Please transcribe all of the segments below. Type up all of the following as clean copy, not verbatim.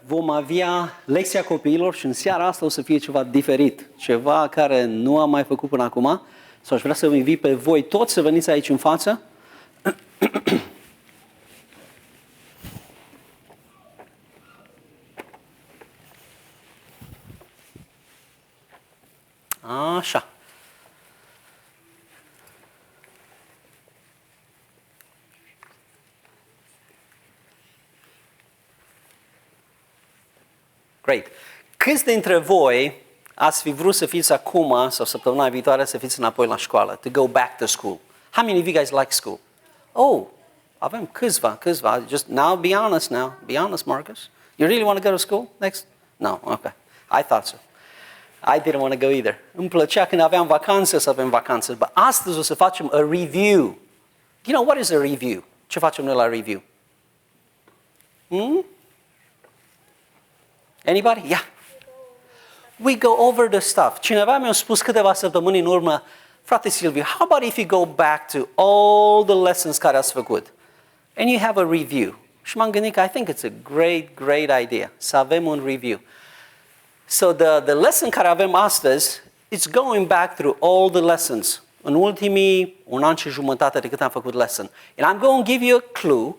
Vom avea lecția copiilor și în seara asta o să fie ceva diferit, ceva care nu am mai făcut până acum. Sau aș vrea să vă invit pe voi toți să veniți aici în față. Așa. Great. Câți dintre voi ați fi vrut să fiți acum sau săptămâna viitoare să fiți înapoi la școală? To go back to school. How many of you guys like school? Oh, avem câțiva. Just now, be honest now. Be honest, Marcus. You really want to go to school next? No, okay. I thought so. I didn't want to go either. Îmi plăcea când aveam vacanțe să avem vacanțe. But astăzi o să facem a review. You know, what is a review? Ce facem noi la review? Anybody? Yeah. We go over the stuff. Cineva mi-a spus câteva săptămâni în urmă, frate Silviu, how about if you go back to all the lessons care ați făcut and you have a review? Și m-am gândit că I think it's a great idea să avem un review. So the lesson care avem astăzi, it's going back through all the lessons. În ultimii un an și jumătate de cât am făcut lesson. And I'm going to give you a clue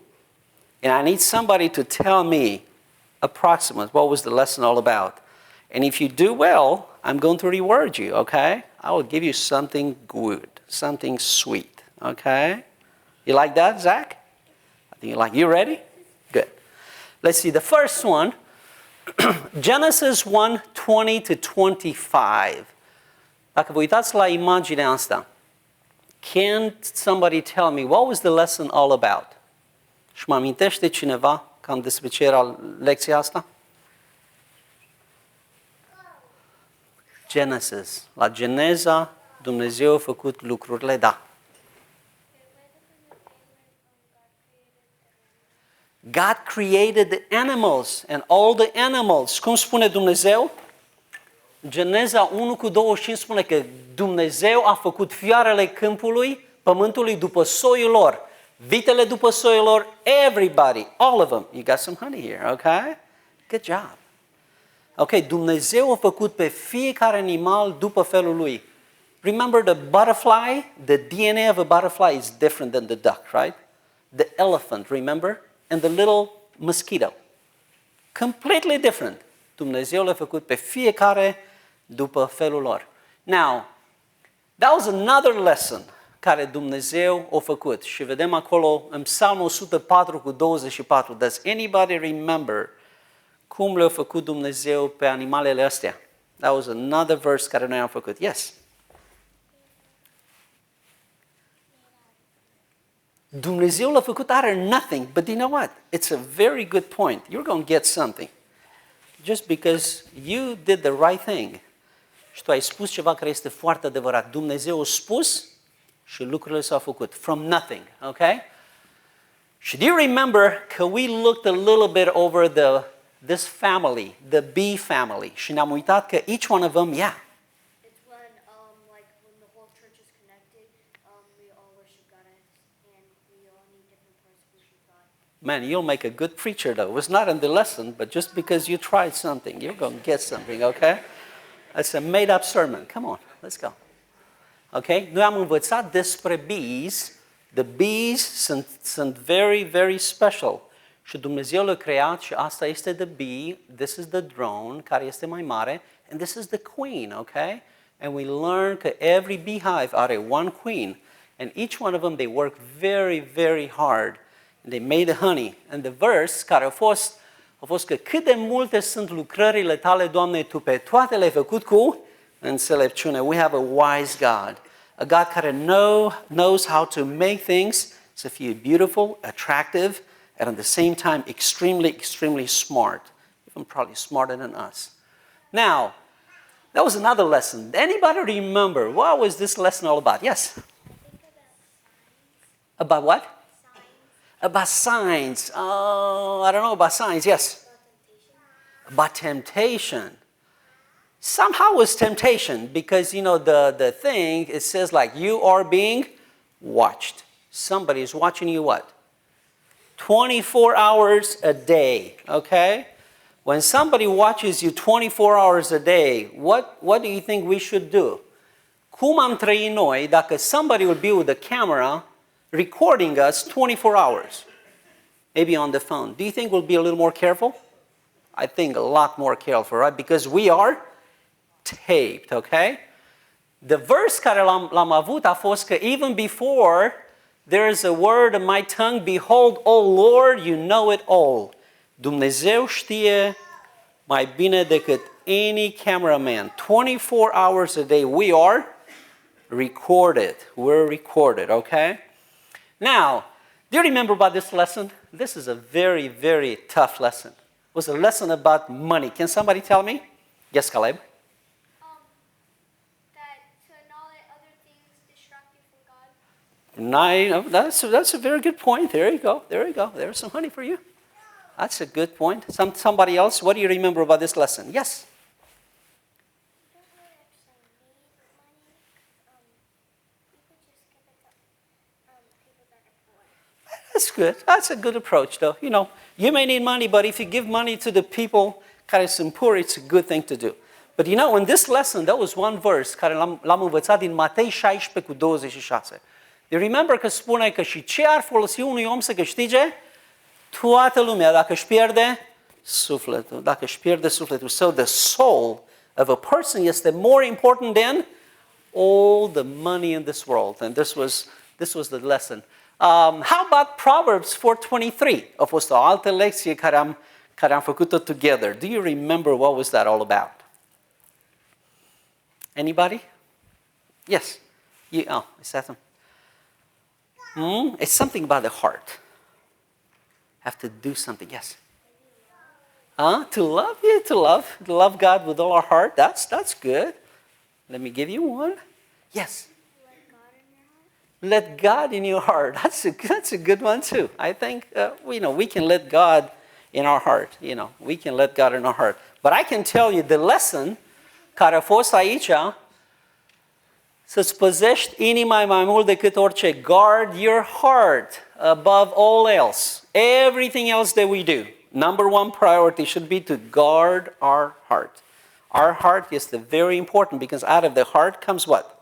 and I need somebody to tell me approximate what was the lesson all about. And if you do well, I'm going to reward you, okay? I will give you something good, something sweet, okay? You like that, Zach? I think you like. You ready? Good. Let's see. The first one, Genesis 1:20-25. Dacă vă uitați la imaginea asta, can somebody tell me what was the lesson all about? Și mă amintește cineva cam despre ce era lecția asta? Genesis. La Geneza, Dumnezeu a făcut lucrurile, da. God created the animals and all the animals. Cum spune Dumnezeu? Geneza 1:25 spune că Dumnezeu a făcut fiarele câmpului, pământului după soiul lor, vitele după soiul lor, everybody, all of them. You got some honey here, okay? Good job. Ok, Dumnezeu a făcut pe fiecare animal după felul lui. Remember the butterfly? The DNA of a butterfly is different than the duck, right? The elephant, remember? And the little mosquito. Completely different. Dumnezeu l-a făcut pe fiecare după felul lor. Now, that was another lesson care Dumnezeu a făcut. Și vedem acolo în Psalmul 104:24. Does anybody remember cum le-a făcut Dumnezeu pe animalele astea? That was another verse care noi am făcut. Yes. Dumnezeu l-a făcut out of nothing, but you know what? It's a very good point. You're going to get something. Just because you did the right thing. Și tu ai spus ceva care este foarte adevărat. Dumnezeu a spus și lucrurile s-au făcut. From nothing, okay? Should you remember că we looked a little bit over this family, the bee family. Și ne-am uitat că each one of them, yeah. It's when when the whole church is connected, we all worship God and we all need different parts to worship God. Man, you'll make a good preacher though. It was not in the lesson, but just because you tried something, you're going to get something, okay? That's a made-up sermon. Come on, let's go. Okay? Noi am învățat despre bees. The bees sunt very, very special. Și Dumnezeu l-a creat și asta este the bee, this is the drone, care este mai mare, and this is the queen, okay? And we learn că every beehive are one queen, and each one of them, they work very, very hard, and they made the honey. And the verse care a fost că cât de multe sunt lucrările tale, Doamne, Tu pe toate le-ai făcut cu înțelepciune. We have a wise God, a God care knows how to make things să fie beautiful, attractive, and at the same time, extremely smart. Even probably smarter than us. Now, that was another lesson. Anybody remember what was this lesson all about? Yes? About what? Science. About science. Oh, I don't know about science. Yes? About temptation. Somehow it was temptation because, you know, the thing, it says like you are being watched. Somebody is watching you what? 24 hours a day, okay? When somebody watches you 24 hours a day, what do you think we should do? Cum am trăit noi dacă somebody would be with a camera recording us 24 hours, maybe on the phone? Do you think we'll be a little more careful? I think a lot more careful, right? Because we are taped, okay? The verse care l-am avut a fost că even before there is a word in my tongue, behold, O Lord, you know it all. Dumnezeu știe mai bine decât any cameraman. 24 hours a day, we are recorded. We're recorded, okay? Now, do you remember about this lesson? This is a very, very tough lesson. It was a lesson about money. Can somebody tell me? Yes, Caleb? That to not let other things distract you from God. That's a very good point. There you go. There you go. There's some honey for you. That's a good point. Somebody else, what do you remember about this lesson? Yes? You don't really actually need money. You could just give it to people that are poor. That's good. That's a good approach, though. You know, you may need money, but if you give money to the people care sunt poor, it's a good thing to do. But you know, in this lesson, there was one verse care l-am învățat din Matei 16:26. You remember că spune că și ce ar folosi unui om să câștige toată lumea dacă își pierde sufletul, dacă își pierde sufletul. So the soul of a person este more important than all the money in this world. And this was the lesson. How about Proverbs 4:23? A fost o altă lecție care am făcut-o together. Do you remember what was that all about? Anybody? Yes. Is that them? It's something about the heart. Have to do something. Yes. To love. Yeah, to love God with all our heart. That's good. Let me give you one. Yes. Let God in your heart. That's a good one too. I think we can let God in our heart. We can let God in our heart. But I can tell you the lesson care a fost aici, să-ți păzești inima mai mult decât orice. Guard your heart above all else. Everything else that we do. Number one priority should be to guard our heart. Our heart is very important because out of the heart comes what?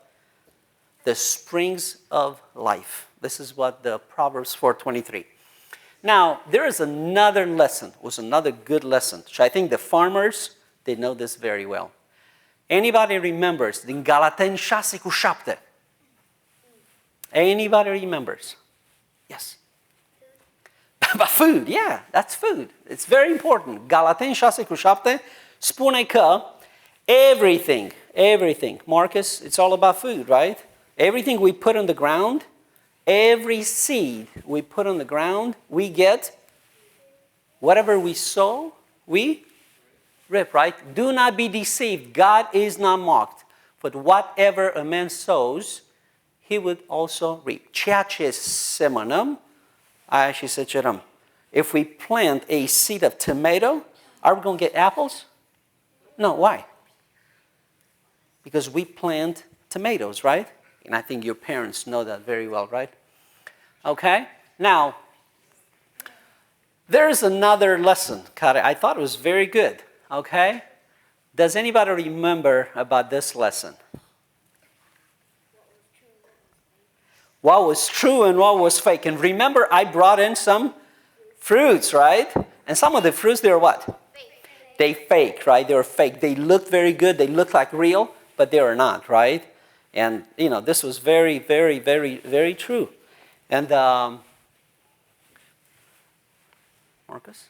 The springs of life. This is what the Proverbs 4:23. Now, there is another lesson. It was another good lesson. I think the farmers, they know this very well. Anybody remembers din Galateni 6:7? Anybody remembers? Yes. But food, yeah, that's food. It's very important. Galateni 6:7 spune că everything, Marcus, it's all about food, right? Everything we put on the ground, every seed we put on the ground, we get whatever we sow, we rip, right? Do not be deceived. God is not mocked. But whatever a man sows, he would also reap. Ceea ce semănăm, aia și secerăm. If we plant a seed of tomato, are we going to get apples? No, why? Because we plant tomatoes, right? And I think your parents know that very well, right? Okay? Now, there's another lesson, care I thought was very good. Okay? Does anybody remember about this lesson? What was true and what was fake? And remember, I brought in some fruits, right? And some of the fruits, they're what? Fake. They fake, right? They're fake. They look very good. They look like real, but they are not, right? And, this was very, very, very, very true. And, Marcus,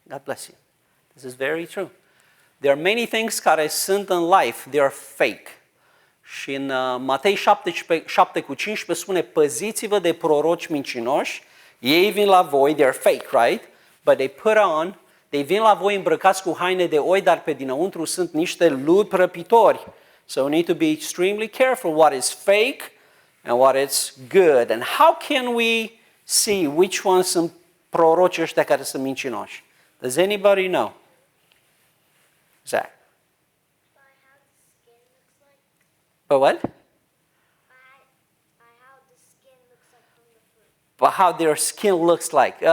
God bless you. This is very true. There are many things care sunt în life, they are fake. Și în Matei 7:15 spune, păziți-vă de proroci mincinoși, ei vin la voi, they are fake, right? But they vin la voi îmbrăcați cu haine de oi, dar pe dinăuntru sunt niște lupi răpitori. So we need to be extremely careful what is fake and what is good. And how can we see which ones sunt proroci ăștia care sunt mincinoși? Does anybody know? Zach. By how the skin looks like. But what? By how the skin looks like from the fruit. But how their skin looks like.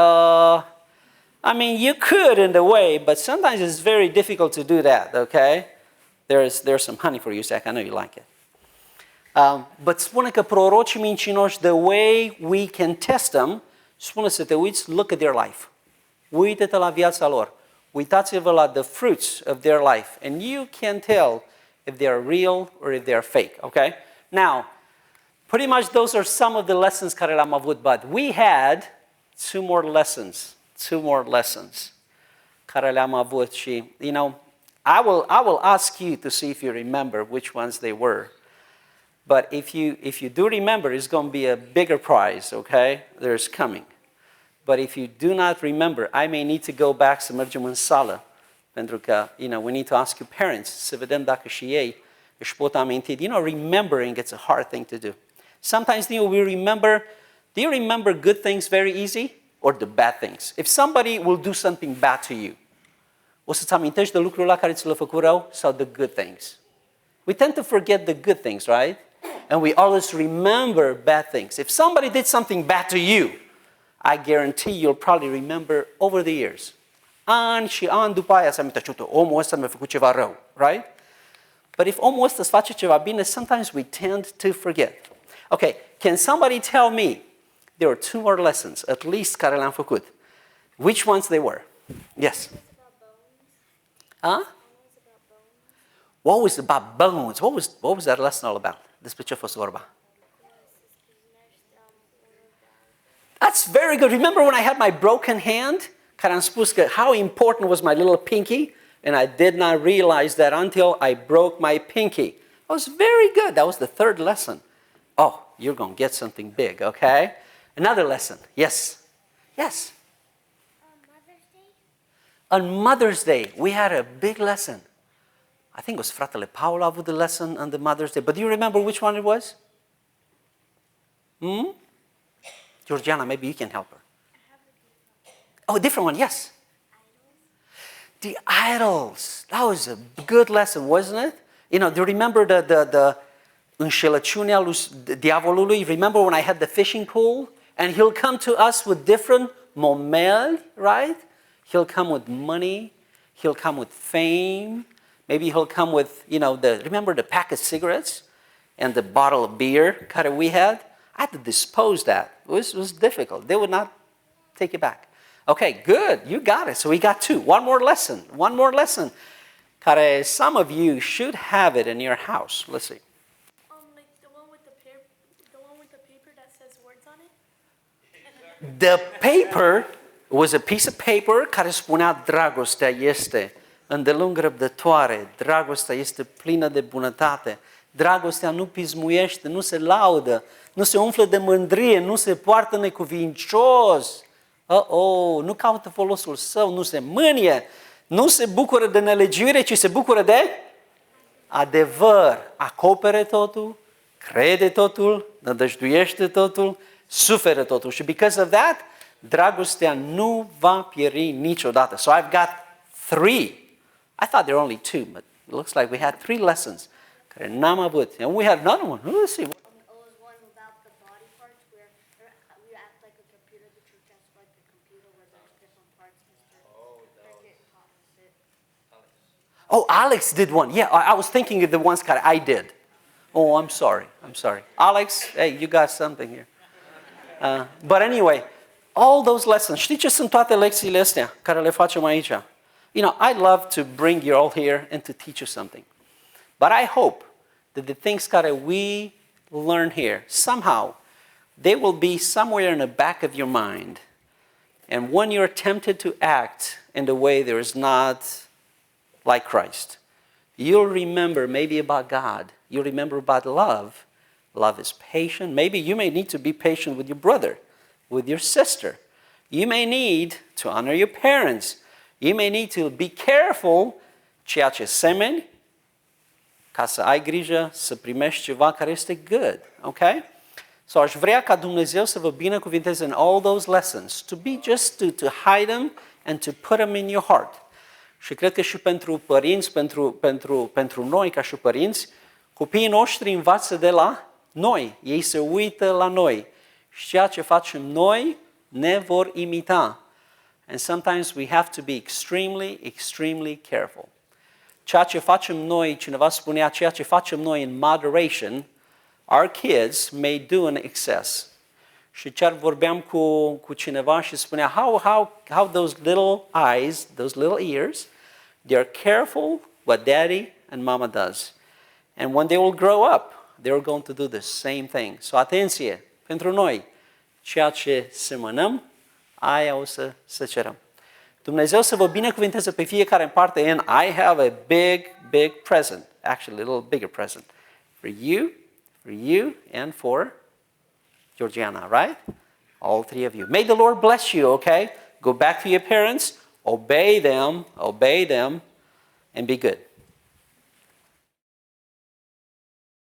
I mean, you could in the way, but sometimes it's very difficult to do that, okay? There's some honey for you, Zach. I know you like it. But spune că prorocii mincinoși, the way we can test them, spune să te uiți, look at their life. Uită-te la viața lor. Uitați-vă la the fruits of their life. And you can tell if they're real or if they're fake, okay? Now, pretty much those are some of the lessons care le-am avut, but we had two more lessons care le-am avut și, you know, I will ask you to see if you remember which ones they were. But if you do remember, it's going to be a bigger prize, okay? There's coming. But if you do not remember, I may need to go back să mergem în sală. Pentru că, you know, we need to ask your parents să vedem dacă și ei își pot aminti. You know, remembering, it's a hard thing to do. Sometimes, you know, do you remember good things very easy or the bad things? If somebody will do something bad to you, o să-ți amintești de lucrul ăla care ți l-a făcut rău sau the good things? We tend to forget the good things, right? And we always remember bad things. If somebody did something bad to you, I guarantee you'll probably remember over the years. Ani și ani după aia să amintești, uite, omul ăsta mi-a făcut ceva rău, right? But if omul ăsta îți face ceva bine, sometimes we tend to forget. Okay, can somebody tell me, there were two more lessons, at least care le-am făcut. Which ones they were? Yes? Huh? What was about bones? What was that lesson all about? Despre ce a fost vorba? That's very good. Remember when I had my broken hand? Care am spus că how important was my little pinky? And I did not realize that until I broke my pinky. That was very good. That was the third lesson. Oh, you're going to get something big, okay? Another lesson. Yes? Yes? Mother's Day? On Mother's Day, we had a big lesson. I think it was fratele Paul a avut the lesson on the Mother's Day. But do you remember which one it was? Georgiana, maybe you can help her. Oh, a different one, yes. The idols. That was a good lesson, wasn't it? You know, do you remember the înșelăciunea lui diavolului? Remember when I had the fishing pool? And he'll come to us with different momeli, right? He'll come with money. He'll come with fame. Maybe he'll come with, you know, remember the pack of cigarettes and the bottle of beer care we had? I had to dispose that. It was difficult. They would not take it back. Okay, good. You got it. So we got two. One more lesson. Care, some of you should have it in your house. Let's see. Like the one with the paper that says words on it? The paper was a piece of paper care spunea dragostea este îndelung răbdătoare, dragostea este plină de bunătate, dragostea nu pismuiește, nu se laudă, nu se umflă de mândrie, nu se poartă necuvincios, nu caută folosul său, nu se mânie, nu se bucură de nelegiuire, ci se bucură de adevăr. Acopere totul, crede totul, nădăjduiește totul, suferă totul. Și because of that, dragostea nu va pieri niciodată. So I've got 3. I thought there were only 2, but it looks like we had 3 lessons. Care n-am avut. And we had another one. Let's see. It was one about the body parts where we act like a computer, the church acts like a computer where there's different parts. Oh, Alex did one. Yeah, I was thinking of the ones that I did. Oh, I'm sorry. Alex, hey, you got something here. But anyway, all those lessons. Știi ce sunt toate lecțiile astea care le facem aici? You know, I love to bring you all here and to teach you something. But I hope that the things that we learn here, somehow, they will be somewhere in the back of your mind. And when you're tempted to act in the way there is not like Christ, you'll remember maybe about God. You'll remember about love. Love is patient. Maybe you may need to be patient with your brother, with your sister. You may need to honor your parents. You may need to be careful ceea ce semeni ca să ai grijă să primești ceva care este good. Okay? So aș vrea ca Dumnezeu să vă binecuvinteze in all those lessons, to be just to hide them and to put them in your heart. Și cred că și pentru părinți, pentru noi ca și părinți, copiii noștri învață de la noi. Ei se uită la noi. Și ceea ce facem noi ne vor imita. And sometimes we have to be extremely, extremely careful. Ceea ce facem noi, cineva spunea, ceea ce facem noi in moderation, our kids may do in excess. Și chiar vorbeam cu cineva și spunea, how those little eyes, those little ears, they're careful what daddy and mama does. And when they will grow up, they're going to do the same thing. So atenție, pentru noi, ceea ce semănăm, aia o să săcerăm. Dumnezeu să vă binecuvinteze pe fiecare în parte and I have a big, big present, actually a little bigger present, for you, and for Georgiana, right? All three of you. May the Lord bless you, okay? Go back to your parents, obey them, and be good.